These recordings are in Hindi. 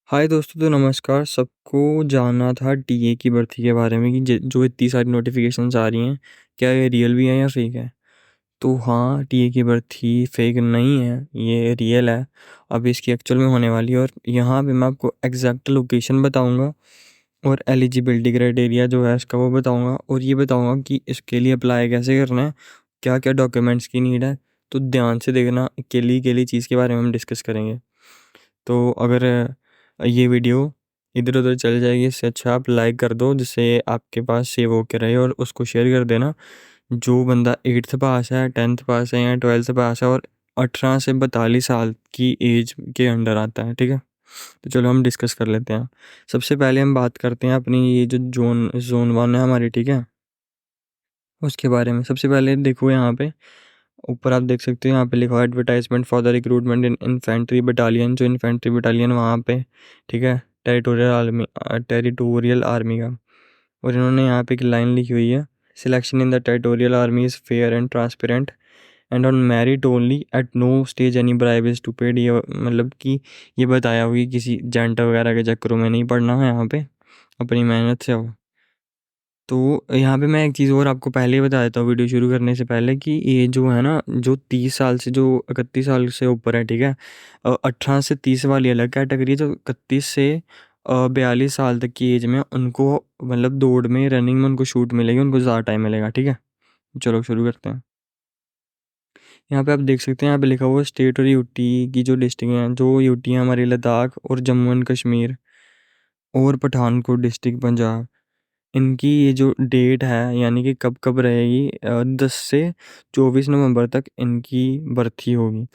हाय दोस्तों, तो नमस्कार। सबको जानना था टीए की भर्ती के बारे में कि जो इतनी सारी नोटिफिकेशंस आ रही हैं, क्या ये रियल भी है या फेक है। तो हाँ, टीए की भर्ती फेक नहीं है, ये रियल है। अब इसकी एक्चुअल में होने वाली है और यहाँ पे मैं आपको एग्जैक्ट लोकेशन बताऊंगा और एलिजिबिलिटी क्राइटेरिया जो है इसका वो बताऊंगा, और ये बताऊंगा कि इसके लिए अप्लाई कैसे करना है, क्या क्या डॉक्यूमेंट्स की नीड है। तो ध्यान से देखना, अकेली चीज़ के बारे में हम डिस्कस करेंगे। तो अगर ये वीडियो इधर उधर चल जाएगी, इससे अच्छा आप लाइक कर दो जिससे आपके पास सेव होके रहे, और उसको शेयर कर देना। जो बंदा 8th पास है, 10th पास है या 12th पास है और 18 से 42 साल की एज के अंडर आता है, ठीक है। तो चलो हम डिस्कस कर लेते हैं। सबसे पहले हम बात करते हैं अपनी ये जो जोन जोन 1 है हमारी, ठीक है, उसके बारे में। सबसे पहले देखो, यहाँ पे ऊपर आप देख सकते हो, यहाँ पे लिखा हुआ advertisement for the recruitment in infantry battalion. जो इन्फेंट्री बटालियन वहाँ पे, ठीक है, टेरिटोरियल आर्मी का। और इन्होंने यहाँ पे एक लाइन लिखी हुई है, selection in the territorial army is fair and transparent and on merit only, at no stage any bribe is to paid. ये मतलब कि ये बताया हुआ कि किसी जेंट वगैरह के चक्करों में नहीं पड़ना है, यहाँ पे अपनी मेहनत से हो। तो यहाँ पे मैं एक चीज़ और आपको पहले ही बता देता हूँ वीडियो शुरू करने से पहले, कि ये जो है ना, जो 30 साल से, जो 31 साल से ऊपर है, ठीक है, 18 से 30 वाली अलग कैटेगरी है। जो 31 से 42 साल तक की एज में उनको, मतलब दौड़ में, रनिंग में उनको छूट मिलेगी, उनको ज़्यादा टाइम मिलेगा, ठीक है। चलो शुरू करते हैं। यहाँ पे आप देख सकते हैं, यहाँ पे लिखा हुआ है स्टेट और यूटी की जो डिस्ट्रिक्ट हैं। जो यूटी हैं हमारी लद्दाख और जम्मू एंड कश्मीर और पठानकोट डिस्ट्रिक्ट पंजाब। इनकी ये जो डेट है, यानी कि कब कब रहेगी, 10 से 24 नवंबर तक इनकी भर्ती होगी।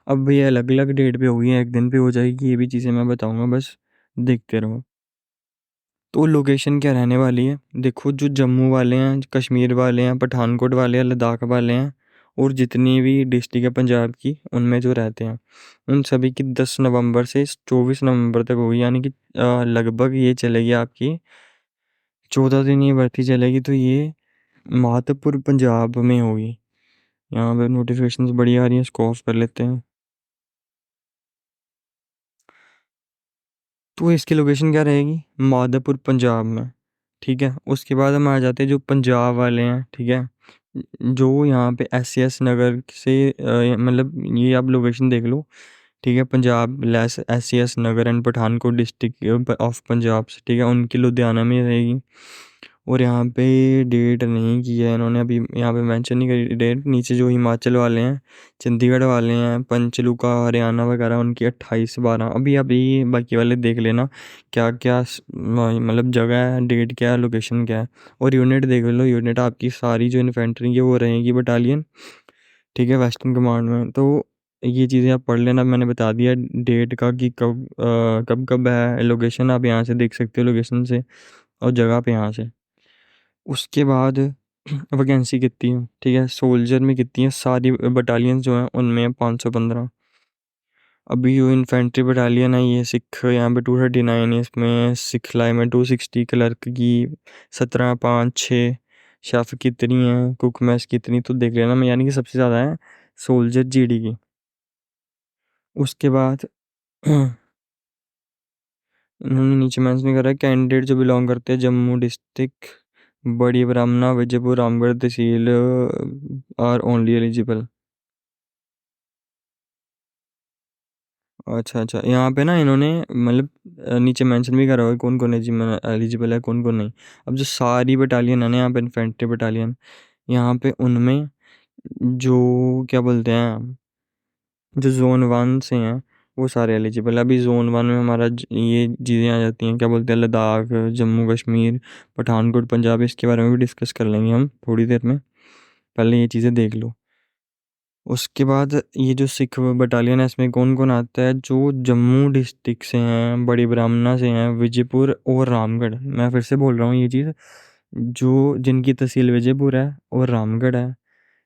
अब ये अलग अलग डेट पे होगी, एक दिन पे हो जाएगी, ये भी चीज़ें मैं बताऊंगा, बस देखते रहो। तो लोकेशन क्या रहने वाली है, देखो, जो जम्मू वाले हैं, कश्मीर वाले हैं, पठानकोट वाले हैं, लद्दाख वाले हैं, और जितनी भी डिस्ट्रिक्ट है पंजाब की, उनमें जो रहते हैं, उन सभी की 10 नवंबर से 24 नवंबर तक होगी। यानी कि लगभग ये चलेगी आपकी 14 दिन ये भर्ती चलेगी। तो ये माधोपुर पंजाब में होगी। यहाँ पे नोटिफिकेशंस बड़ी आ रही हैं, इसको ऑफ कर लेते हैं। तो इसकी लोकेशन क्या रहेगी, माधोपुर पंजाब में, ठीक है। उसके बाद हम आ जाते हैं जो पंजाब वाले हैं, ठीक है, जो यहाँ पे SCS नगर से, मतलब ये आप लोकेशन देख लो, ठीक है, Punjab less SCS Nagar and Pathankot district of Punjab से, ठीक है, उनकी लुधियाना में रहेगी। और यहाँ पे डेट नहीं की है इन्होंने, अभी यहाँ पे मेंशन नहीं करी डेट। नीचे जो हिमाचल वाले हैं, चंडीगढ़ वाले हैं, पंचलूका हरियाणा वगैरह, उनकी 28/12। अभी अभी बाकी वाले देख लेना क्या क्या मतलब जगह है, डेट क्या है, लोकेशन क्या है। और यूनिट देख लो, यूनिट आपकी सारी जो इन्फेंट्री की वो रहेगी बटालियन, ठीक है, वेस्टर्न कमांड में। तो ये चीज़ें आप पढ़ लेना, मैंने बता दिया डेट का कि कब कब कब है। लोकेशन आप यहाँ से देख सकते हो, लोकेशन से, और जगह पे यहाँ से। उसके बाद वैकेंसी कितनी है, ठीक है, सोल्जर में कितनी है, सारी बटालियन जो हैं उनमें 515। अभी जो इन्फेंट्री बटालियन है, ये सिख यहाँ पे 239 है, इसमें सिखलाई में 260, क्लर्क की 17, 5, 6, शेफ कितनी है, कुक मैस कितनी, तो देख लेना मैं, यानी कि सबसे ज़्यादा है सोल्जर GD की। उसके बाद उन्होंने नीचे मेंशन करा है, कैंडिडेट जो बिलोंग करते हैं जम्मू डिस्ट्रिक्ट, बड़ी ब्राह्मणा, विजयपुर, रामगढ़ तहसील आर ओनली एलिजिबल। अच्छा अच्छा, यहाँ पे ना इन्होंने मतलब नीचे मेंशन भी करा हुआ है कौन कौन एलिजिबल है, कौन कौन नहीं। अब जो सारी बटालियन है ना, यहाँ पे इन्फेंट्री बटालियन, यहाँ पे उनमें जो क्या बोलते हैं, जो जोन 1 से हैं, वो सारे एलिजिबल है। अभी जोन 1 में हमारा ये चीज़ें आ जाती हैं, क्या बोलते हैं, लद्दाख, जम्मू कश्मीर, पठानकोट पंजाब। इसके बारे में भी डिस्कस कर लेंगे हम थोड़ी देर में, पहले ये चीज़ें देख लो। उसके बाद ये जो सिख बटालियन है, इसमें कौन कौन आता है, जो जम्मू डिस्ट्रिक्ट से हैं, बड़ी ब्राह्मणा से हैं, विजयपुर और रामगढ़। मैं फिर से बोल रहा हूँ ये चीज़, जो जिनकी तहसील विजयपुर है और रामगढ़ है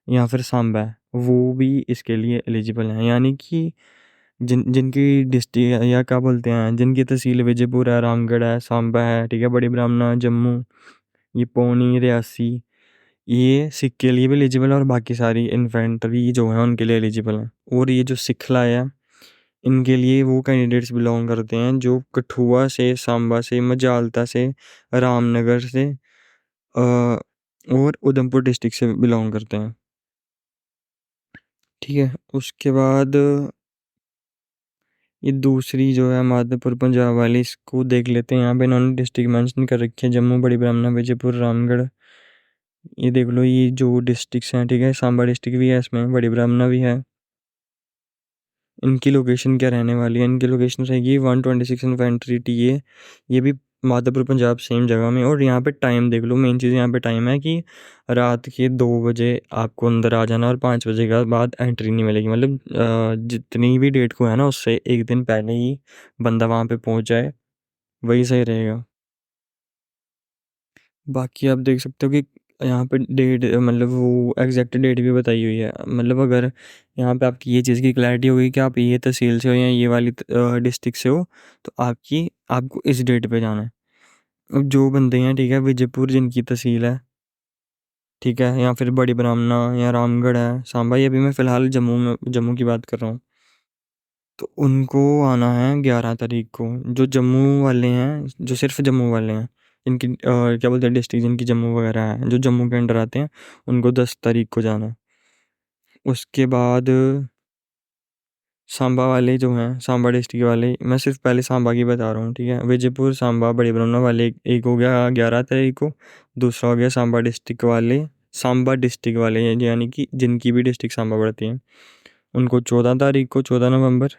या फिर सांबा है, वो भी इसके लिए एलिजिबल हैं। यानी कि जिनकी डिस्ट्रिक्ट, या क्या बोलते हैं, जिनकी तहसील विजयपुर है, रामगढ़ है, सांबा है, ठीक है, बड़ी ब्राह्मणा, जम्मू, ये पौनी, रियासी, ये सिख के लिए भी एलिजिबल है, और बाकी सारी इन्फेंट्री जो है उनके लिए एलिजिबल है। और ये जो सिखला है, इनके लिए वो कैंडिडेट्स बिलोंग करते हैं जो कठुआ से, सांबा से, मजालता से, रामनगर से और उधमपुर डिस्ट्रिक्ट से बिलोंग करते हैं। ठीक है, उसके बाद ये दूसरी जो है माधोपुर पंजाब वाली, इसको देख लेते हैं। यहाँ पे इन्होंने डिस्ट्रिक्ट मेंशन कर रखे हैं, जम्मू, बड़ी ब्राह्मणा, विजयपुर, रामगढ़। ये देख लो, ये जो डिस्ट्रिक्ट्स हैं, ठीक है, सांबा डिस्ट्रिक्ट भी है इसमें, बड़ी ब्राह्मणा भी है। इनकी लोकेशन क्या रहने वाली है? इनकी लोकेशन रहेगी 126 इन्फेंट्री टी ए, ये भी माधोपुर पंजाब सेम जगह में। और यहाँ पे टाइम देख लो, मेन चीज़ यहाँ पे टाइम है कि रात के 2 बजे आपको अंदर आ जाना और 5 बजे के बाद एंट्री नहीं मिलेगी। मतलब जितनी भी डेट को है ना, उससे एक दिन पहले ही बंदा वहाँ पे पहुँच जाए, वही सही रहेगा। बाकी आप देख सकते हो कि यहाँ पे डेट, मतलब वो एग्जैक्ट डेट भी बताई हुई है। मतलब अगर यहाँ पे आपकी ये चीज़ की क्लैरिटी होगी कि आप ये तहसील से हो या ये वाली डिस्ट्रिक्ट से हो, तो आपको इस डेट पे जाना है। अब जो बंदे हैं, ठीक है, विजयपुर जिनकी तहसील है, ठीक है, या फिर बड़ी ब्राह्मणा या रामगढ़ है, सांबा, ये अभी मैं फ़िलहाल जम्मू की बात कर रहा हूँ, तो उनको आना है 11 तारीख को। जो जम्मू वाले हैं, जो सिर्फ जम्मू वाले हैं, जिनकी क्या बोलते हैं, डिस्ट्रिक्ट जिनकी जम्मू वगैरह है, जो जम्मू के अंडर आते हैं, उनको 10 तारीख को जाना है। उसके बाद सांबा वाले जो हैं, सांबा डिस्ट्रिक्ट वाले, मैं सिर्फ पहले सांबा की बता रहा हूँ, ठीक है, विजयपुर, सांबा, बड़ी ब्रह्मणा वाले एक हो गया 11 तारीख को। दूसरा हो गया सांबा डिस्ट्रिक्ट वाले हैं, यानी कि जिनकी भी डिस्ट्रिक्ट सांबा पड़ती हैं, उनको 14 तारीख को, 14 नवंबर।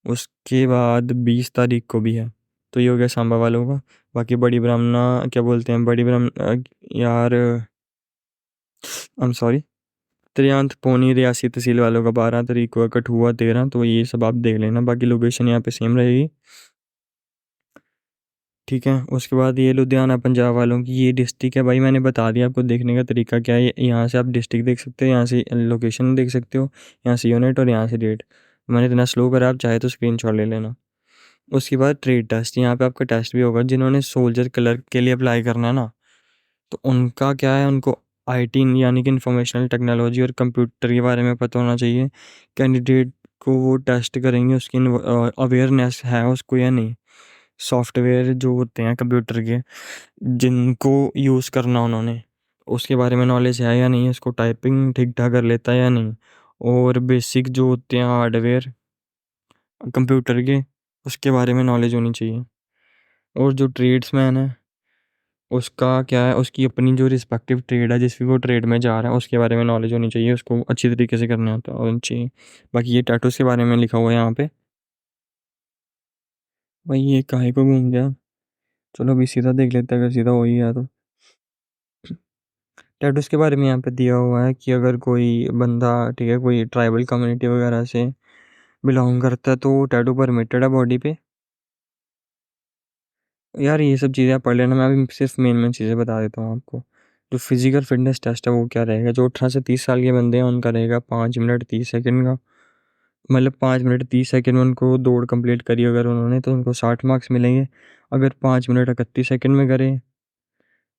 उसके बाद 20 तारीख को भी है। तो ये हो गया सांबा वालों का। बाकी बड़ी ब्राह्मणा, क्या बोलते हैं, बड़ी ब्राह्मण, यार आई एम सॉरी, त्रियांत पौनी रियासी तहसील वालों का 12 तारीख को है, कठुआ 13। तो ये सब आप देख लेना, बाकी लोकेशन यहाँ पे सेम रहेगी। ठीक है, उसके बाद ये लुधियाना पंजाब वालों की ये डिस्ट्रिक्ट है। भाई मैंने बता दिया आपको देखने का तरीका क्या है। यहाँ से आप डिस्ट्रिक्ट देख सकते हो, यहाँ से लोकेशन देख सकते हो, यहाँ से यूनिट और यहाँ से डेट। मैंने इतना स्लो करा, आप चाहे तो स्क्रीनशॉट ले लेना। उसके बाद ट्रेड टेस्ट, यहाँ पे आपका टेस्ट भी होगा। जिन्होंने सोल्जर क्लर्क के लिए अप्लाई करना है ना, तो उनका क्या है, उनको आईटी यानी कि इंफॉर्मेशनल टेक्नोलॉजी और कंप्यूटर के बारे में पता होना चाहिए। कैंडिडेट को वो टेस्ट करेंगे, उसकी अवेयरनेस है उसको या नहीं। सॉफ्टवेयर जो होते हैं कंप्यूटर के, जिनको यूज़ करना उन्होंने, उसके बारे में नॉलेज है या नहीं, उसको टाइपिंग ठीक ठाक कर लेता है या नहीं। और बेसिक जो होते हैं हार्डवेयर कंप्यूटर के, उसके बारे में नॉलेज होनी चाहिए। और जो ट्रेड्समैन है, उसका क्या है, उसकी अपनी जो रिस्पेक्टिव ट्रेड है, जिस भी वो ट्रेड में जा रहा है, उसके बारे में नॉलेज होनी चाहिए, उसको अच्छी तरीके से करना आता होनी चाहिए। बाकी ये टैटूस के बारे में लिखा हुआ है यहाँ पे। भाई ये काहे को घूम गया? चलो अभी सीधा देख लेते हैं, अगर सीधा हो ही गया तो। टैटूस के बारे में यहाँ पे दिया हुआ है कि अगर कोई बंदा, ठीक है, कोई ट्राइबल कम्युनिटी वगैरह से बिलोंग करता है, तो टैटू परमिटेड है बॉडी पे। यार ये सब चीज़ें आप पढ़ लेना, मैं अभी सिर्फ मेन मेन चीज़ें बता देता हूँ आपको। जो फिजिकल फिटनेस टेस्ट है वो क्या रहेगा, जो 18 से 30 साल के बंदे हैं उनका रहेगा 5 मिनट 30 सेकंड का। मतलब 5 मिनट 30 सेकंड में उनको दौड़ कंप्लीट करी अगर उन्होंने, तो उनको 60 मार्क्स मिलेंगे। अगर 5 मिनट 31 सेकंड में करें,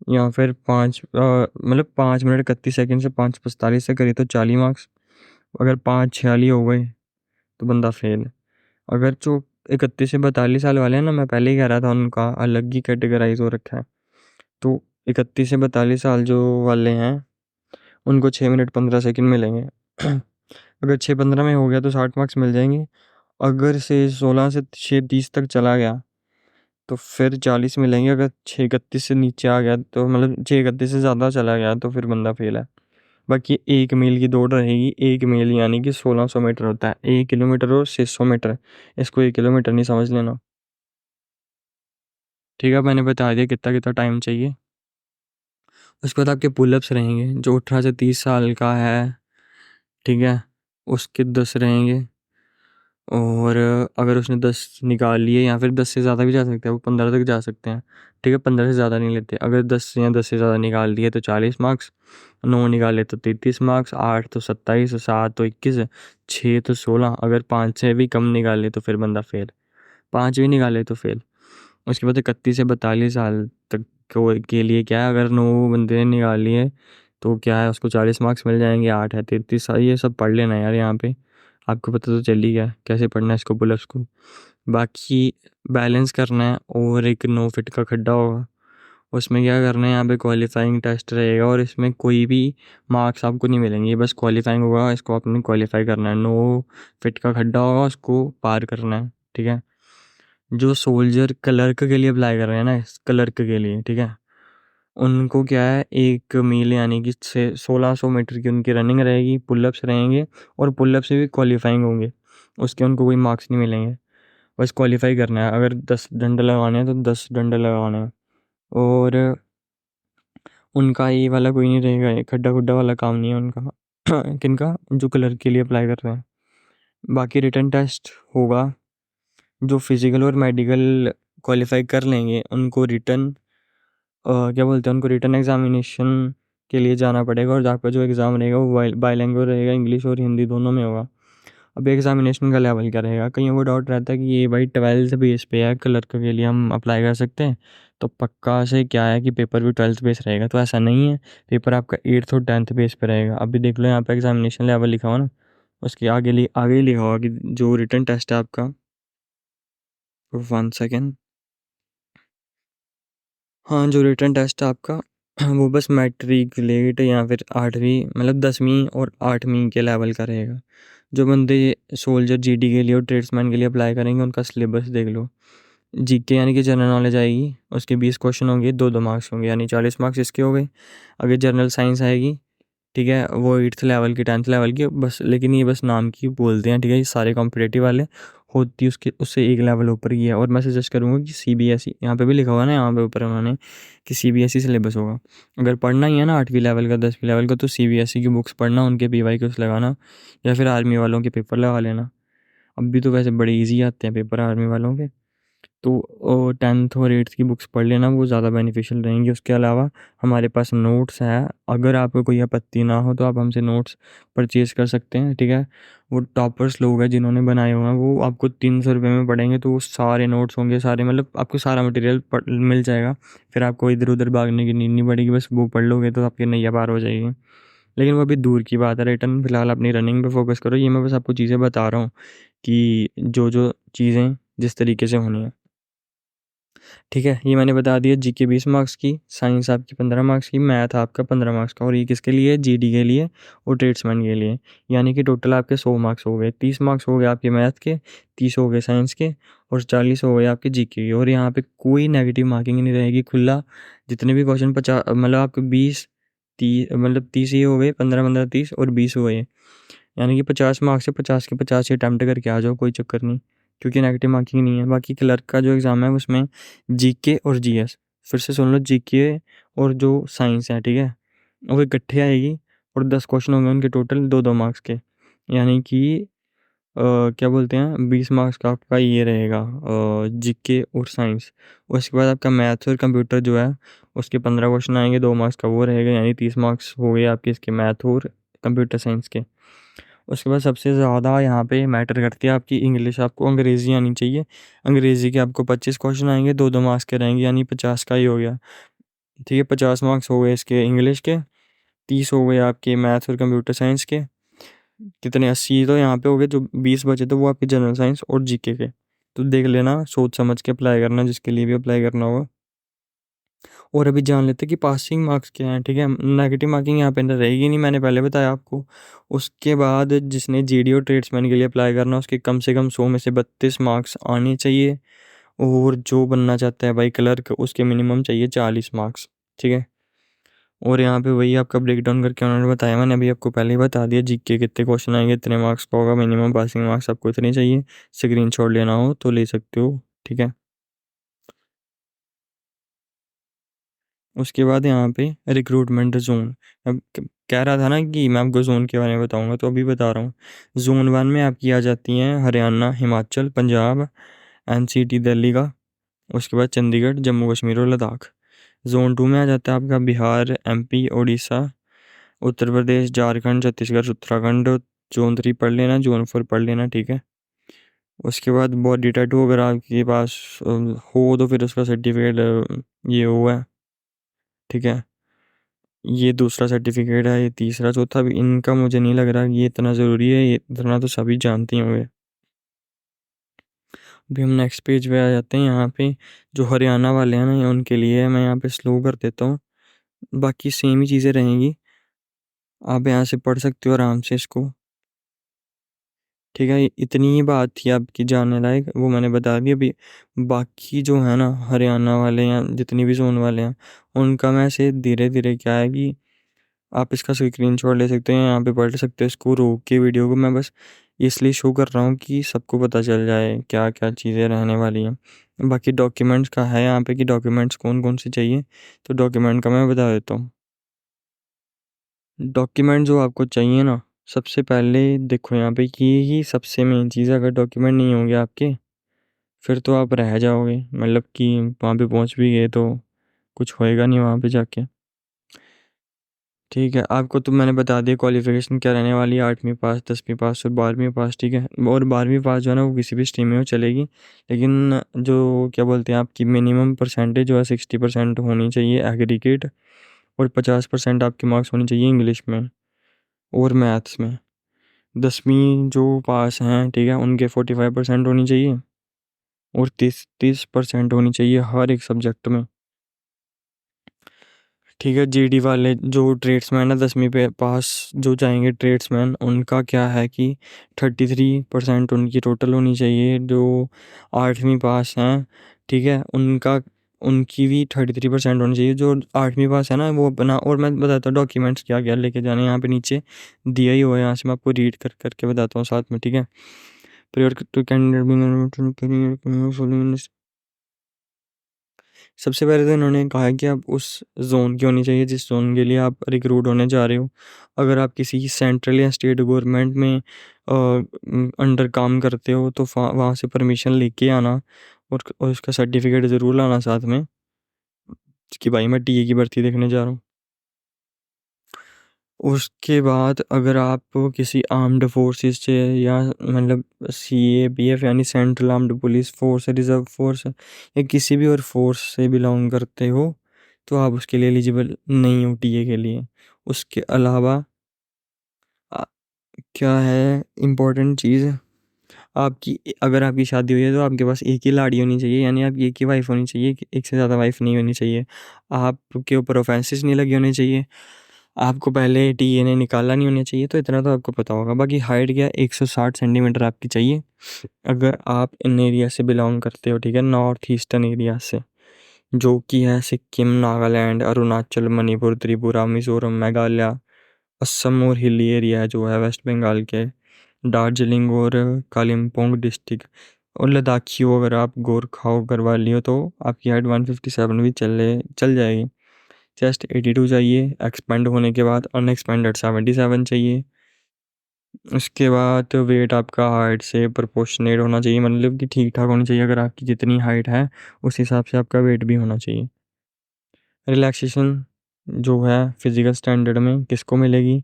या फिर मतलब 5 मिनट 31 सेकंड से 5:45 से करें, तो 40 मार्क्स। अगर 5:46 हो गए तो बंदा फेल है। अगर जो 31 से 42 साल वाले हैं ना, मैं पहले ही कह रहा था, उनका अलग ही कैटेगराइज हो रखा है। तो 31 से 42 साल जो वाले हैं, उनको 6 मिनट 15 सेकंड मिलेंगे। अगर 6:15 में हो गया तो 60 मार्क्स मिल जाएंगे। अगर से 16 से 6:30 तक चला गया तो फिर 40 मिलेंगे। अगर 6:31 से नीचे आ गया, तो मतलब 6:31 से ज़्यादा चला गया, तो फिर बंदा फेल है। बाकी 1 मील की दौड़ रहेगी। 1 मील यानी कि 1600 मीटर होता है। 1 किलोमीटर और 600 मीटर, इसको 1 किलोमीटर नहीं समझ लेना। ठीक है, मैंने बता दिया कितना कितना टाइम चाहिए। उसके बाद आपके पुलअप्स रहेंगे। जो 18 से 30 साल का है, ठीक है, उसके 10 रहेंगे। और अगर उसने 10 निकाल लिए, या फिर 10 से ज़्यादा भी जा सकते हैं, वो 15 तक जा सकते हैं। ठीक है, 15 से ज़्यादा नहीं लेते। अगर 10 या 10 से ज़्यादा निकाल दिए तो 40 मार्क्स, 9 निकाले तो 33 मार्क्स, 8 तो 27, 7 तो 21, 6 तो 16। अगर 5 से भी कम निकाले तो फिर बंदा फेल। 5 भी निकाले तो फेल। उसके बाद 31 से 42 साल तक के लिए क्या है, अगर 9 बंदे ने निकाल लिए तो क्या है, उसको 40 मार्क्स मिल जाएंगे। 8 है 33। ये सब पढ़ लेना यार यहाँ पे। आपको पता तो चल ही गया कैसे पढ़ना है इसको पुलअप्स को। बाकी बैलेंस करना है और एक 9 फीट का खड्डा होगा, उसमें क्या करना है, यहाँ पे क्वालिफाइंग टेस्ट रहेगा और इसमें कोई भी मार्क्स आपको नहीं मिलेंगे, ये बस क्वालिफाइंग होगा, इसको आपने क्वालिफाई करना है। 9 फीट का खड्डा होगा, उसको पार करना है, ठीक है। जो सोल्जर क्लर्क के लिए अप्लाई कर रहे हैं ना, इस क्लर्क के लिए, ठीक है, उनको क्या है, 1 मील यानी कि 1600 मीटर की उनकी रनिंग रहेगी, पुलअप्स रहेंगे और पुलअप से भी क्वालिफाइंग होंगे, उसके उनको कोई मार्क्स नहीं मिलेंगे, बस क्वालिफाई करना है। अगर 10 डंडे लगाने हैं तो 10 डंडे लगाने हैं। और उनका ये वाला कोई नहीं रहेगा, ये खड्डा खुड्डा वाला काम नहीं है उनका किनका, जो कलर के लिए अप्लाई कर रहे हैं। बाकी रिटन टेस्ट होगा, जो फिजिकल और मेडिकल क्वालिफाई कर लेंगे उनको रिटन क्या बोलते हैं, उनको रिटन एग्जामिनेशन के लिए जाना पड़ेगा, और आपका जो एग्ज़ाम रहेगा वो बाईलैंग्वेज रहेगा, इंग्लिश और हिंदी दोनों में होगा। अब एग्जामिनेशन का लेवल क्या रहेगा, कईयों को डाउट रहता है कि ये भाई 12th बेस पे है, क्लर्क के लिए हम अप्लाई कर सकते हैं, तो पक्का से क्या है कि पेपर भी 12th बेस रहेगा, तो ऐसा नहीं है, पेपर आपका 8th और 10th बेस पे रहेगा। अभी देख लो यहाँ पे एग्जामिनेशन लेवल लिखा हुआ ना, उसके आगे ही लिखा हुआ कि जो रिटन टेस्ट है आपका, 1 सेकेंड, हाँ, जो रिटन टेस्ट है आपका वो बस मैट्रिकुलेट या फिर 8वीं मतलब 10वीं और 8वीं के लेवल का रहेगा। जो बंदे सोल्जर जीडी के लिए और ट्रेड्समैन के लिए अप्लाई करेंगे उनका सिलेबस देख लो। जीके यानी कि जनरल नॉलेज आएगी, उसके 20 क्वेश्चन होंगे, 2-2 मार्क्स होंगे, यानी 40 मार्क्स इसके हो गए। अगर जनरल साइंस आएगी, ठीक है, वो 8th लेवल की 10th लेवल की बस, लेकिन ये बस नाम की बोलते हैं, ठीक है, ये सारे कॉम्पिटेटिव वाले होती उसके उससे एक लेवल ऊपर ही है। और मैं सजेस्ट करूँगा कि सीबीएसई, यहाँ पे भी लिखा हुआ है ना, यहाँ पे ऊपर उन्होंने कि सीबीएसई सिलेबस होगा। अगर पढ़ना ही है ना 8वीं लेवल का 10वीं लेवल का, तो सीबीएसई की बुक्स पढ़ना, उनके पीवाई क्यूज़ लगाना, या फिर आर्मी वालों के पेपर लगा लेना। अब भी तो वैसे बड़े ईजी आते हैं पेपर आर्मी वालों के, तो 10th और 8th की बुक्स पढ़ लेना, वो ज़्यादा बेनिफिशियल रहेंगी। उसके अलावा हमारे पास नोट्स है, अगर आपको कोई आपत्ति ना हो तो आप हमसे नोट्स परचेज़ कर सकते हैं, ठीक है। वो टॉपर्स लोग हैं जिन्होंने बनाए हुए हैं, वो आपको 300 रुपये में पड़ेंगे, तो वो सारे नोट्स होंगे, सारे मतलब आपको सारा मटेरियल मिल जाएगा। फिर आपको इधर उधर भागने की नीड नहीं पड़ेगी, बस वो पढ़ लोगे तो आपकी नैया पार हो जाएगी। लेकिन वो अभी दूर की बात है, रिटर्न फिलहाल अपनी रनिंग पे फोकस करो। ये मैं बस आपको चीज़ें बता रहा हूँ कि जो जो चीज़ें जिस तरीके से होनी है, ठीक है। ये मैंने बता दिया, जीके 20 मार्क्स की, साइंस आपकी 15 मार्क्स की, मैथ आपका 15 मार्क्स का, और ये किसके लिए, जीडी के लिए और ट्रेड्समैन के लिए। यानी कि टोटल आपके 100 मार्क्स हो गए, 30 मार्क्स हो गए आपके मैथ के, 30 हो गए साइंस के, और 40 हो गए आपके जीके के। और यहाँ पे कोई नेगेटिव मार्किंग नहीं रहेगी, खुला जितने भी क्वेश्चन 50 मतलब आपके 20 30 मतलब 30 ही हो गए, 15 15 30 और 20 हो गए, यानी कि 50 मार्क्स से 50 के 50 ही अटैम्प्ट करके आ जाओ, कोई चक्कर नहीं, क्योंकि नेगेटिव मार्किंग नहीं है। बाकी क्लर्क का जो एग्ज़ाम है उसमें जीके और जीएस, फिर से सुन लो, जीके और जो साइंस है, ठीक है, वो इकट्ठे आएगी, और 10 क्वेश्चन होंगे उनके टोटल 2-2 मार्क्स के, यानी कि क्या बोलते हैं, 20 मार्क्स का आपका ये रहेगा जीके और साइंस। उसके बाद आपका मैथ्स और कंप्यूटर जो है, उसके 15 क्वेश्चन आएंगे, 2 मार्क्स का वो रहेगा, यानी 30 मार्क्स हो गए आपके इसके मैथ और कंप्यूटर साइंस के। उसके बाद सबसे ज़्यादा यहाँ पे मैटर करती है आपकी इंग्लिश, आपको अंग्रेज़ी आनी चाहिए। अंग्रेज़ी के आपको 25 क्वेश्चन आएंगे, 2-2 मार्क्स के रहेंगे, यानी 50 का ही हो गया, ठीक है। 50 मार्क्स हो गए इसके इंग्लिश के, 30 हो गए आपके मैथ्स और कंप्यूटर साइंस के, कितने 80 तो यहाँ पे हो गए, जो 20 बचे तो वो आपके जनरल साइंस और जीके के। तो देख लेना, सोच समझ के अप्लाई करना, जिसके लिए भी अप्लाई करना होगा। और अभी जान लेते हैं कि पासिंग मार्क्स क्या हैं, ठीक है। नेगेटिव मार्किंग यहाँ पे अंदर रहेगी नहीं, मैंने पहले बताया आपको। उसके बाद जिसने जीडी और ट्रेड्समैन के लिए अप्लाई करना, उसके कम से कम 100 में से 32 मार्क्स आने चाहिए। और जो बनना चाहता है भाई क्लर्क, उसके मिनिमम चाहिए 40 मार्क्स, ठीक है। और यहाँ पे वही आपका ब्रेक डाउन करके उन्होंने बताया, मैंने अभी आपको पहले ही बता दिया, जीके कितने क्वेश्चन आएंगे, इतने मार्क्स का होगा, मिनिमम पासिंग मार्क्स आपको इतने चाहिए। स्क्रीनशॉट लेना हो तो ले सकते हो, ठीक है। उसके बाद यहाँ पे रिक्रूटमेंट जोन, अब कह रहा था ना कि मैं आपको जोन के बारे में बताऊंगा, तो अभी बता रहा हूँ। जोन 1 में आपकी आ जाती हैं हरियाणा, हिमाचल, पंजाब, एनसीटी दिल्ली का। उसके बाद चंडीगढ़, जम्मू कश्मीर और लद्दाख। जोन 2 में आ जाता है आपका बिहार, एमपी, उड़ीसा, उत्तर प्रदेश, झारखंड, छत्तीसगढ़, उत्तराखंड। जोन 3 पढ़ लेना, जोन 4 पढ़ लेना, ठीक है। उसके बाद बॉडी टैटू अगर आपके पास हो तो फिर उसका सर्टिफिकेट ये हुआ है, ठीक है। ये दूसरा सर्टिफिकेट है, ये तीसरा चौथा भी, इनका मुझे नहीं लग रहा ये इतना ज़रूरी है, ये इतना तो सभी जानते ही होंगे। अभी हम नेक्स्ट पेज पे आ जाते हैं। यहाँ पे जो हरियाणा वाले हैं ना, ये उनके लिए है। मैं यहाँ पे स्लो कर देता हूँ, बाकी सेम ही चीज़ें रहेंगी। आप यहाँ से पढ़ सकते हो आराम से इसको। ठीक है, इतनी ही बात थी आपकी जानने लायक, वो मैंने बता दी। अभी बाकी जो है ना हरियाणा वाले या जितनी भी जोन वाले हैं, उनका मैं ऐसे धीरे धीरे क्या है कि आप इसका स्क्रीनशॉट ले सकते हैं, यहाँ पे पढ़ सकते हो इसको रोक के। वीडियो को मैं बस इसलिए शो कर रहा हूँ कि सबको पता चल जाए क्या क्या चीज़ें रहने वाली हैं। बाकी डॉक्यूमेंट्स का है यहाँ पे कि डॉक्यूमेंट्स कौन कौन से चाहिए, तो डॉक्यूमेंट का मैं बता देता हूँ। डॉक्यूमेंट जो आपको चाहिए ना, सबसे पहले देखो यहाँ पे कि ये ही सबसे मेन चीज़ है। अगर डॉक्यूमेंट नहीं होंगे आपके, फिर तो आप रह जाओगे, मतलब कि वहाँ पे पहुँच भी गए तो कुछ होएगा नहीं वहाँ पे जाके। ठीक है, आपको तो मैंने बता दिया क्वालिफिकेशन क्या रहने वाली है, 8वीं पास, 10वीं पास और 12वीं पास। ठीक है, और 12वीं पास जो है ना वो किसी भी स्ट्रीम में हो चलेगी, लेकिन जो क्या बोलते हैं आपकी मिनिमम परसेंटेज जो है 60% होनी चाहिए एग्रीगेट, और 50% आपके मार्क्स होने चाहिए इंग्लिश में और मैथ्स में। 10वीं जो पास हैं, ठीक है, उनके 45% होनी चाहिए, और 30% होनी चाहिए हर एक सब्जेक्ट में। ठीक है, जीडी वाले जो ट्रेड्समैन है 10वीं पे पास जो जाएंगे ट्रेड्समैन, उनका क्या है कि 33% उनकी टोटल होनी चाहिए। जो 8वीं पास हैं, ठीक है, उनका उनकी भी 33% होनी चाहिए जो 8वीं पास है ना वो अपना। और मैं बताता हूँ डॉक्यूमेंट्स क्या क्या लेके जाने हैं, यहाँ पे नीचे दिया ही हुआ है, यहाँ से मैं आपको रीड कर करके बताता हूँ साथ में। ठीक है, प्रेयर टू कैंडिडेट। सबसे पहले तो इन्होंने कहा है कि आप उस जोन की होनी चाहिए जिस जोन के लिए आप रिक्रूट होने जा रहे हो। अगर आप किसी सेंट्रल या स्टेट गवर्नमेंट में अंडर काम करते हो तो वहाँ से परमिशन लेके आना, और उसका सर्टिफिकेट ज़रूर लाना साथ में कि भाई मैं टीए की भर्ती देखने जा रहा हूँ। उसके बाद अगर आप किसी आर्म्ड फोर्सेस से या मतलब सीएपीएफ यानी central armed police force, reserve force या किसी भी और फोर्स से बिलोंग करते हो, तो आप उसके लिए एलिजिबल नहीं हो टीए के लिए। उसके अलावा आ, क्या है इम्पोर्टेंट चीज़, आपकी अगर आपकी शादी हुई है तो आपके पास एक ही लाड़ी होनी चाहिए, यानी आपकी एक ही वाइफ होनी चाहिए, एक से ज़्यादा वाइफ नहीं होनी चाहिए। आपके ऊपर ऑफेंसेस नहीं लगे होने चाहिए, आपको पहले डीएनए निकाला नहीं होना चाहिए, तो इतना तो आपको पता होगा। बाकी हाइट क्या 160 सेंटीमीटर आपकी चाहिए अगर आप इन एरिया से बिलोंग करते हो। ठीक है, नॉर्थ ईस्टर्न एरिया से, जो कि है सिक्किम, नागालैंड, अरुणाचल, मणिपुर, त्रिपुरा, मिजोरम, मेघालय, असम, और हिली एरिया है जो है वेस्ट बंगाल के, दार्जिलिंग और कालिम्पोंग डिस्ट्रिक्ट। और लद्दाखी हो अगर आप, गोरखा हो गढ़वाली हो, तो आपकी हाइट 157 भी चल जाएगी। चेस्ट 82 चाहिए एक्सपेंड होने के बाद, अनएक्सपेंडेड 77 चाहिए। उसके बाद वेट आपका हाइट से प्रोपोर्शनेट होना चाहिए, मतलब कि ठीक ठाक होनी चाहिए। अगर आपकी जितनी हाइट है उस हिसाब से आपका वेट भी होना चाहिए। रिलैक्सेशन जो है फिजिकल स्टैंडर्ड में किसको मिलेगी,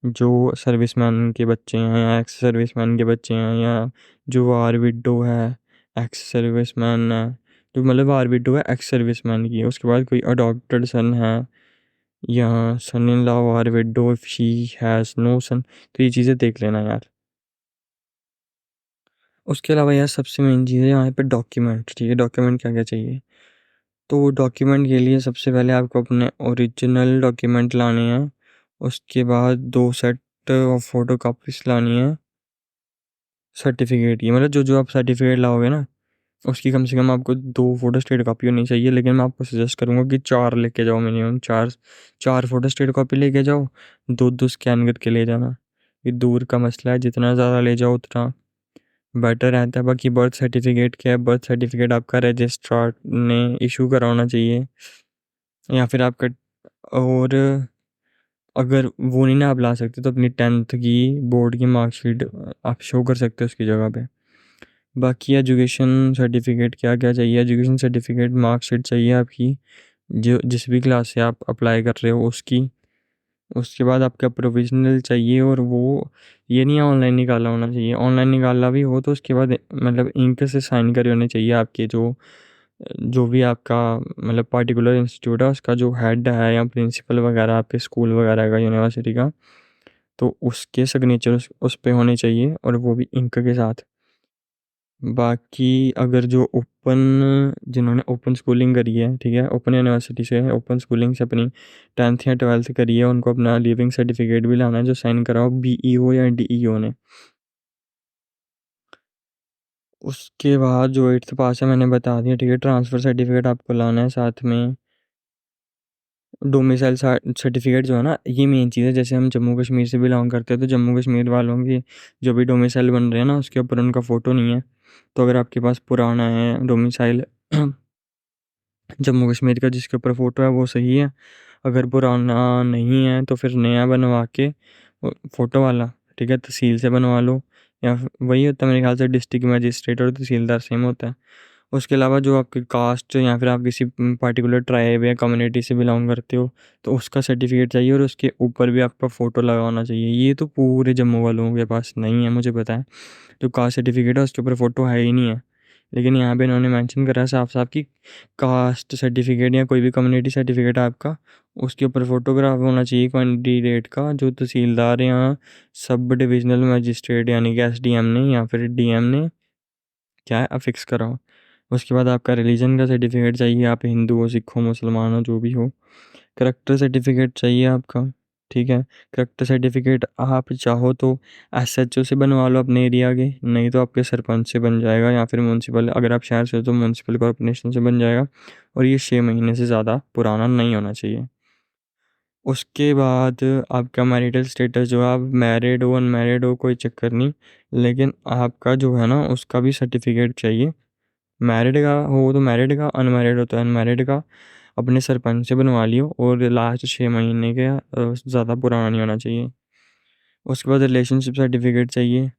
जो सर्विसमैन के बच्चे हैं या एक्स सर्विसमैन के बच्चे हैं, या जो आर विडो है, एक्स सर्विसमैन है, जो मतलब आर विडो है एक्स सर्विसमैन की। उसके बाद कोई अडॉप्टेड सन है, या son in law or widow if she has no son, तो ये चीज़ें देख लेना यार। उसके अलावा यार सबसे मेन चीज़ है यहाँ पे डॉक्यूमेंट। ठीक है, डॉक्यूमेंट क्या क्या चाहिए, तो डॉक्यूमेंट के लिए सबसे पहले आपको अपने ओरिजिनल डॉक्यूमेंट लाने हैं। उसके बाद 2 सेट फ़ोटो कापीस लानी है सर्टिफिकेट की, मतलब जो जो आप सर्टिफिकेट लाओगे ना उसकी कम से कम आपको 2 फोटो स्टेट कॉपी होनी चाहिए। लेकिन मैं आपको सजेस्ट करूँगा कि 4 लेके जाओ, मिनिमम 4 फोटो स्टेट कॉपी लेके जाओ, 2 स्कैन करके ले जाना। ये दूर का मसला है, जितना ज़्यादा ले जाओ उतना बेटर रहता है। बाकी बर्थ सर्टिफिकेट क्या है, बर्थ सर्टिफिकेट आपका रजिस्ट्रार ने इशू कराना चाहिए, या फिर आपका, और अगर वो नहीं ना आप ला सकते तो अपनी 10th की बोर्ड की मार्कशीट आप शो कर सकते हो उसकी जगह पे। बाकी एजुकेशन सर्टिफिकेट क्या क्या चाहिए, एजुकेशन सर्टिफिकेट मार्कशीट चाहिए आपकी, जो जिस भी क्लास से आप अप्लाई कर रहे हो उसकी। उसके बाद आपका प्रोविजनल चाहिए, और वो ये नहीं ऑनलाइन निकाला होना चाहिए। ऑनलाइन निकाला भी हो तो उसके बाद मतलब इंक से साइन करे होने चाहिए आपके जो जो भी आपका मतलब पर्टिकुलर इंस्टीट्यूट है उसका जो हेड है या प्रिंसिपल वगैरह आपके स्कूल वगैरह का, यूनिवर्सिटी का, तो उसके सिग्नेचर उस पे होने चाहिए, और वो भी इंक के साथ। बाकी अगर जो ओपन जिन्होंने ओपन स्कूलिंग करी है, ठीक है, ओपन यूनिवर्सिटी से ओपन स्कूलिंग से अपनी 10th या 12th करी है, उनको अपना लिविंग सर्टिफिकेट भी लाना है जो साइन कराओ बीईओ या डीईओ ने। उसके बाद जो 8th पास है मैंने बता दिया, ठीक है। ट्रांसफ़र सर्टिफिकेट आपको लाना है साथ में। डोमिसाइल सर्टिफिकेट जो है ना, ये मेन चीज़ है। जैसे हम जम्मू कश्मीर से बिलोंग करते हैं तो जम्मू कश्मीर वालों की जो भी डोमिसाइल बन रहे हैं ना, उसके ऊपर उनका फ़ोटो नहीं है। तो अगर आपके पास पुराना है डोमिसाइल जम्मू कश्मीर का जिसके ऊपर फ़ोटो है वो सही है। अगर पुराना नहीं है तो फिर नया बनवा के फ़ोटो वाला, ठीक है, तहसील से बनवा लो, या वही होता है मेरे ख्याल से, डिस्ट्रिक्ट मजिस्ट्रेट और तहसीलदार सेम होता है। उसके अलावा जो आपकी कास्ट या फिर आप किसी पार्टिकुलर ट्राइब या कम्युनिटी से बिलोंग करते हो तो उसका सर्टिफिकेट चाहिए, और उसके ऊपर भी आपका फ़ोटो लगा होना चाहिए। ये तो पूरे जम्मू वालों के पास नहीं है, मुझे पता है। जो कास्ट सर्टिफिकेट है उसके ऊपर फ़ोटो है ही नहीं है। लेकिन यहाँ पे इन्होंने मेंशन करा है साफ साफ कि कास्ट सर्टिफिकेट या कोई भी कम्युनिटी सर्टिफिकेट आपका, उसके ऊपर फोटोग्राफ होना चाहिए कैंडिडेट का, जो तहसीलदार या सब डिविजनल मजिस्ट्रेट यानी कि एसडीएम ने या फिर डीएम ने क्या है अफिक्स करा हो। उसके बाद आपका रिलीजन का सर्टिफिकेट चाहिए, आप हिंदू हो, सिख हो, मुसलमान हो, जो भी हो। करेक्टर सर्टिफिकेट चाहिए आपका, ठीक है। करेक्टर सर्टिफिकेट आप चाहो तो एसएचओ से बनवा लो अपने एरिया के, नहीं तो आपके सरपंच से बन जाएगा, या फिर म्यूनसिपल, अगर आप शहर से हो तो म्यूनसिपल कॉर्पोरेशन से बन जाएगा। और ये 6 महीने से ज़्यादा पुराना नहीं होना चाहिए। उसके बाद आपका मैरिटल स्टेटस, जो आप मैरिड हो अनमैरिड हो कोई चक्कर नहीं, लेकिन आपका जो है ना उसका भी सर्टिफिकेट चाहिए। मैरिड का हो तो मैरिड का, अनमैरिड हो तो अनमैरिड का। अपने सरपंच से बनवा लियो, और लास्ट 6 महीने के ज़्यादा पुराना नहीं होना चाहिए। उसके बाद रिलेशनशिप सर्टिफिकेट चाहिए,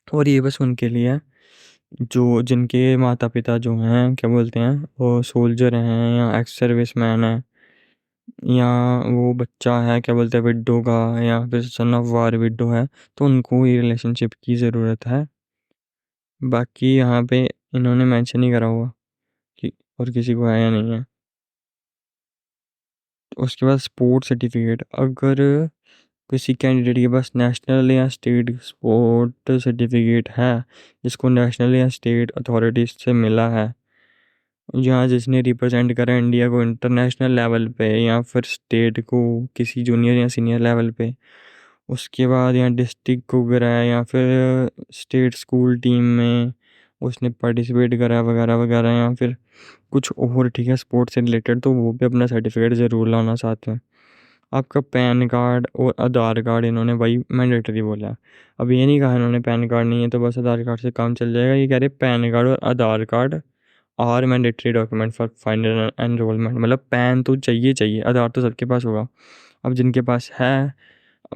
और ये बस उनके लिए है जो जिनके माता पिता जो हैं क्या बोलते हैं वो सोल्जर हैं या एक्स सर्विस मैन है, या वो बच्चा है क्या बोलते हैं विडो का, या फिर सन ऑफ वार विडो है, तो उनको ही रिलेशनशिप की ज़रूरत है। बाकी यहाँ पे इन्होंने मेंशन नहीं करा हुआ कि और किसी को है या नहीं है। उसके बाद स्पोर्ट सर्टिफिकेट, अगर किसी कैंडिडेट के पास नेशनल या स्टेट स्पोर्ट सर्टिफिकेट है, जिसको नेशनल या स्टेट अथॉरिटीज से मिला है, जहाँ जिसने रिप्रेजेंट करा इंडिया को इंटरनेशनल लेवल पे या फिर स्टेट को किसी जूनियर या सीनियर लेवल पे, उसके बाद यहाँ डिस्ट्रिक्ट को करा है या फिर स्टेट स्कूल टीम में उसने पार्टिसिपेट करा है वगैरह वगैरह, या फिर कुछ और, ठीक है, स्पोर्ट्स से रिलेटेड, तो वो भी अपना सर्टिफिकेट ज़रूर लाना साथ में। आपका पैन कार्ड और आधार कार्ड इन्होंने वही मैंडेटरी बोला है। अब ये नहीं कहा इन्होंने पैन कार्ड नहीं है तो बस आधार कार्ड से काम चल जाएगा, ये कह रहे पैन कार्ड और Aadhaar card are mandatory document for final enrolment. मतलब पैन तो चाहिए चाहिए, आधार तो सबके पास होगा। अब जिनके पास है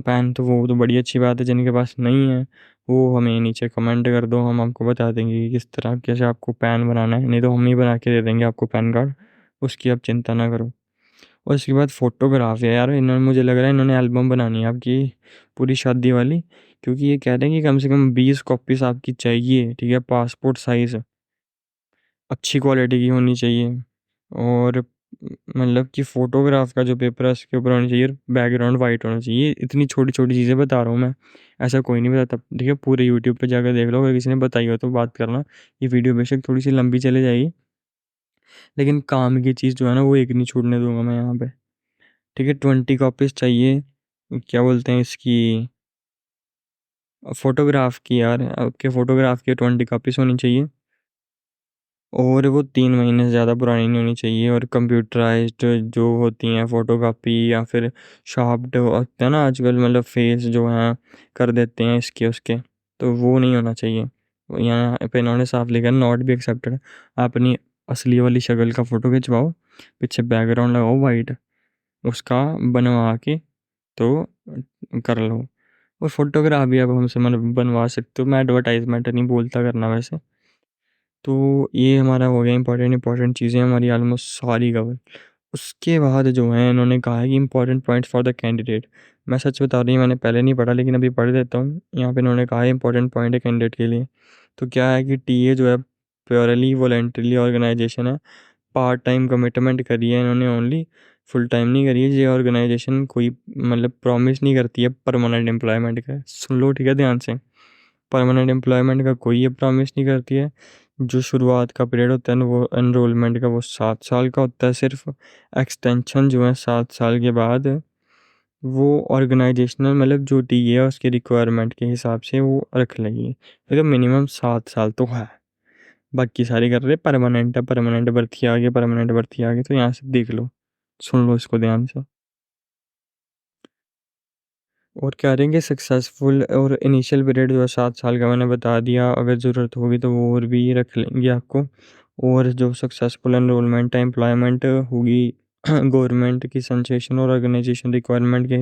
पैन तो वो तो बड़ी अच्छी बात है, जिनके पास नहीं है वो हमें नीचे कमेंट कर दो, हम आपको बता देंगे कि किस तरह कैसे आपको पैन बनाना है, नहीं तो हम ही बना के दे देंगे आपको पैन कार्ड, उसकी आप चिंता ना करो। और इसके बाद फ़ोटोग्राफ है यार, इन्होंने मुझे लग रहा है इन्होंने एल्बम बनानी है आपकी पूरी शादी वाली, क्योंकि ये कह रहे हैं कि कम से कम 20 कॉपीज आपकी चाहिए, ठीक है, पासपोर्ट साइज़, अच्छी क्वालिटी की होनी चाहिए। और मतलब कि फ़ोटोग्राफ का जो पेपर है उसके ऊपर होना चाहिए, बैकग्राउंड वाइट होना चाहिए। इतनी छोटी छोटी चीज़ें बता रहा हूँ मैं, ऐसा कोई नहीं बताता, ठीक है। पूरे यूट्यूब पे जाकर देख लो, अगर किसी ने बताई हो तो बात करना। ये वीडियो बेशक थोड़ी सी लंबी चले जाएगी, लेकिन काम की चीज़ जो है ना वो एक नहीं छूटने दूंगा मैं यहाँ पे, ठीक है। 20 कॉपीज़ चाहिए, क्या बोलते हैं इसकी, फ़ोटोग्राफ की यार, आपके फ़ोटोग्राफ की 20 कॉपीज़ होनी चाहिए, और वो 3 महीने से ज़्यादा पुरानी नहीं होनी चाहिए। और कंप्यूटराइज्ड जो होती हैं फ़ोटोकॉपी, या फिर शार्प्ड होते हैं ना आजकल, मतलब फेस जो हैं कर देते हैं इसके उसके, तो वो नहीं होना चाहिए। यहाँ पे इन्होंने साफ लिखा है नॉट बी एक्सेप्टेड। आप अपनी असली वाली शक्ल का फ़ोटो खिंचवाओ, पीछे बैकग्राउंड लगाओ वाइट, उसका बनवा के तो कर लो। और फोटोग्राफ भी आप हमसे मतलब बनवा सकते हो, मैं एडवर्टाइजमेंट नहीं बोलता करना वैसे। तो ये हमारा हो गया इंपॉर्टेंट इंपॉर्टेंट चीज़ें हमारी ऑलमोस्ट सारी कवर। उसके बाद जो है इन्होंने कहा है कि important points for the candidate. मैं सच बता रही हूँ मैंने पहले नहीं पढ़ा, लेकिन अभी पढ़ देता हूँ। यहाँ पे इन्होंने कहा है इंपॉर्टेंट पॉइंट है कैंडिडेट के लिए। तो क्या है कि टीए जो है प्योरली वॉलंटरी ऑर्गेनाइजेशन है। पार्ट टाइम कमिटमेंट करी है इन्होंने ओनली, फुल टाइम नहीं करी है। ये ऑर्गेनाइजेशन कोई मतलब प्रॉमिस नहीं करती है परमानेंट एम्प्लॉयमेंट का, सुन लो ठीक है ध्यान से। परमानेंट एम्प्लॉयमेंट का कोई ये प्रॉमिस नहीं करती है। जो शुरुआत का पीरियड होता है ना वो एनरोलमेंट का, वो 7 साल का होता है सिर्फ। एक्सटेंशन जो है 7 साल के बाद वो ऑर्गेनाइजेशनल मतलब जो टी है उसकी रिक्वायरमेंट के हिसाब से वो रख लेगी। तो मिनिमम 7 साल तो है। बाकी सारे कर रहे परमानेंट है, परमानेंट भर्ती आ गई, परमानेंट भर्ती आ गई, तो यहाँ से देख लो, सुन लो इसको ध्यान से। और कह रहे हैं कि सक्सेसफुल और इनिशियल पीरियड जो है 7 साल का मैंने बता दिया, अगर ज़रूरत होगी तो वो और भी रख लेंगे आपको। और जो सक्सेसफुल एनरोलमेंट है एम्प्लॉयमेंट होगी गवर्नमेंट की सेंसेशन और ऑर्गेनाइजेशन रिक्वायरमेंट के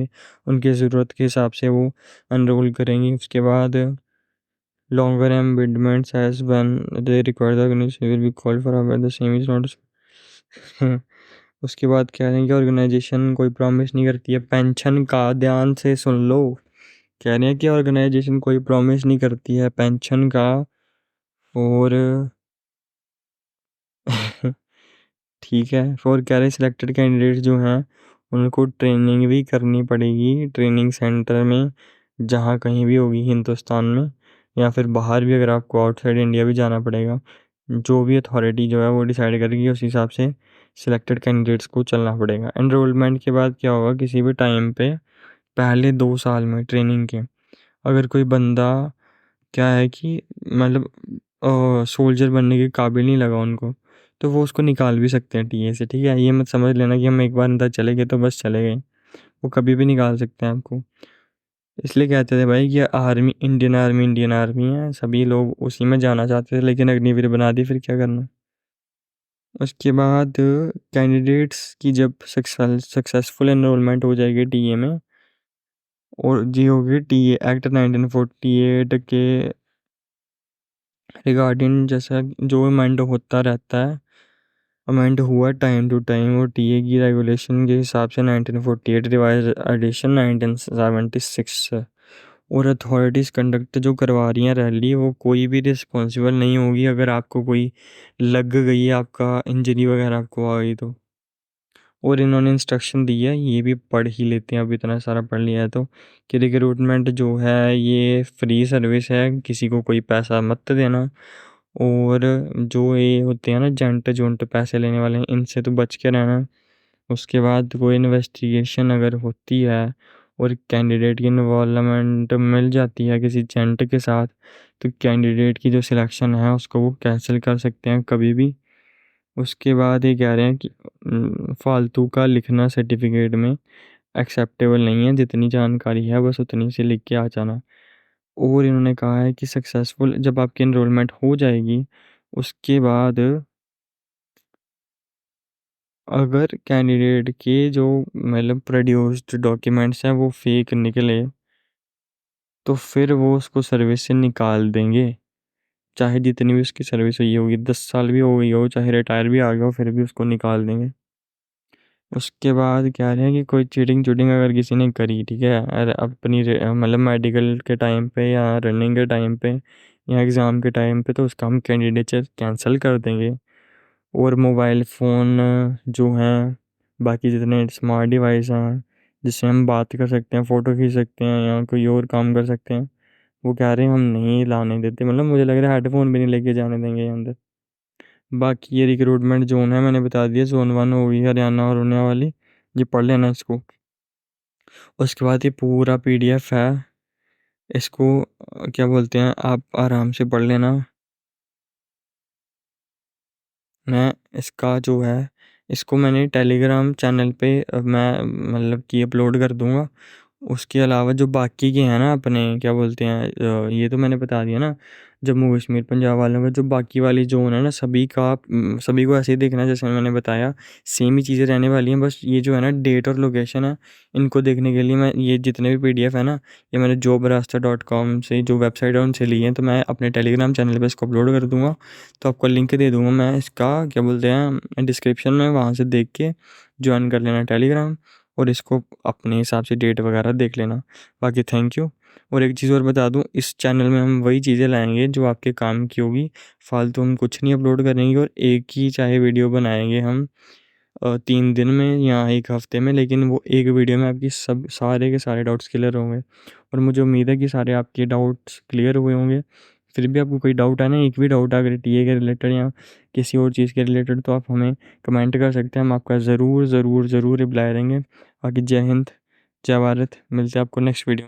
उनके ज़रूरत के हिसाब से वो एनरोल करेंगी। उसके बाद longer amendments as one they require the organisation will be called for the same is not. उसके बाद कह रहे हैं कि ऑर्गेनाइजेशन कोई प्रॉमिस नहीं करती है पेंशन का, ध्यान से सुन लो। कह रहे हैं कि ऑर्गेनाइजेशन कोई प्रॉमिस नहीं करती है पेंशन का। और ठीक है, और कह रहे हैं सिलेक्टेड कैंडिडेट जो हैं उनको ट्रेनिंग भी करनी पड़ेगी ट्रेनिंग सेंटर में, जहाँ कहीं भी होगी हिंदुस्तान में या फिर बाहर भी, अगर आपको आउटसाइड इंडिया भी जाना पड़ेगा। जो भी अथॉरिटी जो है वो डिसाइड करेगी, उस हिसाब से सिलेक्टेड कैंडिडेट्स को चलना पड़ेगा। एनरोलमेंट के बाद क्या होगा, किसी भी टाइम पे पहले 2 साल में ट्रेनिंग के अगर कोई बंदा क्या है कि मतलब सोल्जर बनने के काबिल नहीं लगा उनको, तो वो उसको निकाल भी सकते हैं टीए से। ठीक है, ये मत समझ लेना कि हम एक बार अंदर चले गए तो बस चले गए, वो कभी भी निकाल सकते हैं आपको। इसलिए कहते थे भाई कि आर्मी इंडियन आर्मी है, सभी लोग उसी में जाना चाहते थे, लेकिन अग्निवीर बना दी, फिर क्या करना। उसके बाद कैंडिडेट्स की जब सक्सेसफुल एनरोलमेंट हो जाएगी टीए में, और जी होगी टीए एक्ट 1948 के रिगार्डिंग, जैसा जो अमेंड होता रहता है, अमेंड हुआ टाइम टू टाइम, और टीए की रेगुलेशन के हिसाब से 1948 रिवाइज एडिशन 1976। और अथॉरिटीज़ कंडक्ट जो करवा रही हैं रैली, वो कोई भी रिस्पॉन्सिबल नहीं होगी अगर आपको कोई लग गई है, आपका इंजरी वगैरह आपको आ गई तो। और इन्होंने इंस्ट्रक्शन दी है, ये भी पढ़ ही लेते हैं, अब इतना सारा पढ़ लिया है तो, कि रिक्रूटमेंट जो है ये फ्री सर्विस है, किसी को कोई पैसा मत देना। और जो ये होते हैं ना जेंट जोंट पैसे लेने वाले हैं, इनसे तो बच के रहना। उसके बाद कोई इन्वेस्टिगेशन अगर होती है और कैंडिडेट की इन्वॉल्वमेंट मिल जाती है किसी जेंट के साथ, तो कैंडिडेट की जो सिलेक्शन है उसको वो कैंसिल कर सकते हैं कभी भी। उसके बाद ये कह रहे हैं कि फालतू का लिखना सर्टिफिकेट में एक्सेप्टेबल नहीं है, जितनी जानकारी है बस उतनी से लिख के आ जाना। और इन्होंने कहा है कि सक्सेसफुल जब आपकी एनरोलमेंट हो जाएगी, उसके बाद अगर कैंडिडेट के जो मतलब प्रोड्यूस्ड डॉक्यूमेंट्स हैं वो फेक निकले, तो फिर वो उसको सर्विस से निकाल देंगे। चाहे जितनी भी उसकी सर्विस हुई होगी, 10 साल भी हो गई हो, चाहे रिटायर भी आ गया हो, फिर भी उसको निकाल देंगे। उसके बाद कह रहे हैं कि कोई चीटिंग चूटिंग अगर किसी ने करी, ठीक है, अपनी मतलब मेडिकल के टाइम पे या रनिंग के टाइम पे या एग्ज़ाम के टाइम पे, तो उसका हम कैंडिडेचर कैंसिल कर देंगे। और मोबाइल फ़ोन जो हैं, बाकी जितने स्मार्ट डिवाइस हैं जिससे हम बात कर सकते हैं, फ़ोटो खींच सकते हैं या कोई और काम कर सकते हैं, वो कह रहे हैं हम नहीं लाने देते। मतलब मुझे लग रहा है हेडफोन भी नहीं लेके जाने देंगे अंदर। बाकी ये रिक्रूटमेंट जोन है मैंने बता दिया, जोन 1 होगी हरियाणा और होने वाली, ये पढ़ लेना इसको। उसके बाद ये पूरा पीडीएफ है, इसको क्या बोलते हैं, आप आराम से पढ़ लेना। मैं इसका जो है, इसको मैंने टेलीग्राम चैनल पे मैं मतलब कि अपलोड कर दूंगा। उसके अलावा जो बाकी के हैं ना अपने क्या बोलते हैं, ये तो मैंने बता दिया ना, जम्मू कश्मीर पंजाब वालों का, जो बाकी वाली जोन है ना सभी का, सभी को ऐसे ही देखना है जैसे मैंने बताया, सेम ही चीज़ें रहने वाली हैं। बस ये जो है ना डेट और लोकेशन है, इनको देखने के लिए मैं ये जितने भी पीडीएफ है ना, ये मैंने jobraasta.com से जो वेबसाइट है उनसे लिए हैं, तो मैं अपने टेलीग्राम चैनल पर इसको अपलोड कर दूँगा। तो आपको लिंक दे दूँगा मैं इसका, क्या बोलते हैं, डिस्क्रिप्शन में, वहाँ से देख के ज्वाइन कर लेना टेलीग्राम। और इसको अपने हिसाब से डेट वगैरह देख लेना। बाकी थैंक यू। और एक चीज़ और बता दूं, इस चैनल में हम वही चीज़ें लाएंगे जो आपके काम की होगी, फालतू हम कुछ नहीं अपलोड करेंगे। और एक ही चाहे वीडियो बनाएंगे हम 3 दिन में या 1 हफ्ते में, लेकिन वो एक वीडियो में आपकी सब सारे के सारे डाउट्स क्लियर होंगे। और मुझे उम्मीद है कि सारे आपके डाउट्स क्लियर हुए होंगे। फिर भी आपको कोई डाउट है ना, एक भी डाउट है अगर टीए के रिलेटेड या किसी और चीज़ के रिलेटेड, तो आप हमें कमेंट कर सकते हैं। हम आपका ज़रूर ज़रूर ज़रूर रिप्लाई देंगे। बाकी जय हिंद, जय भारत। मिलते हैं आपको नेक्स्ट वीडियो।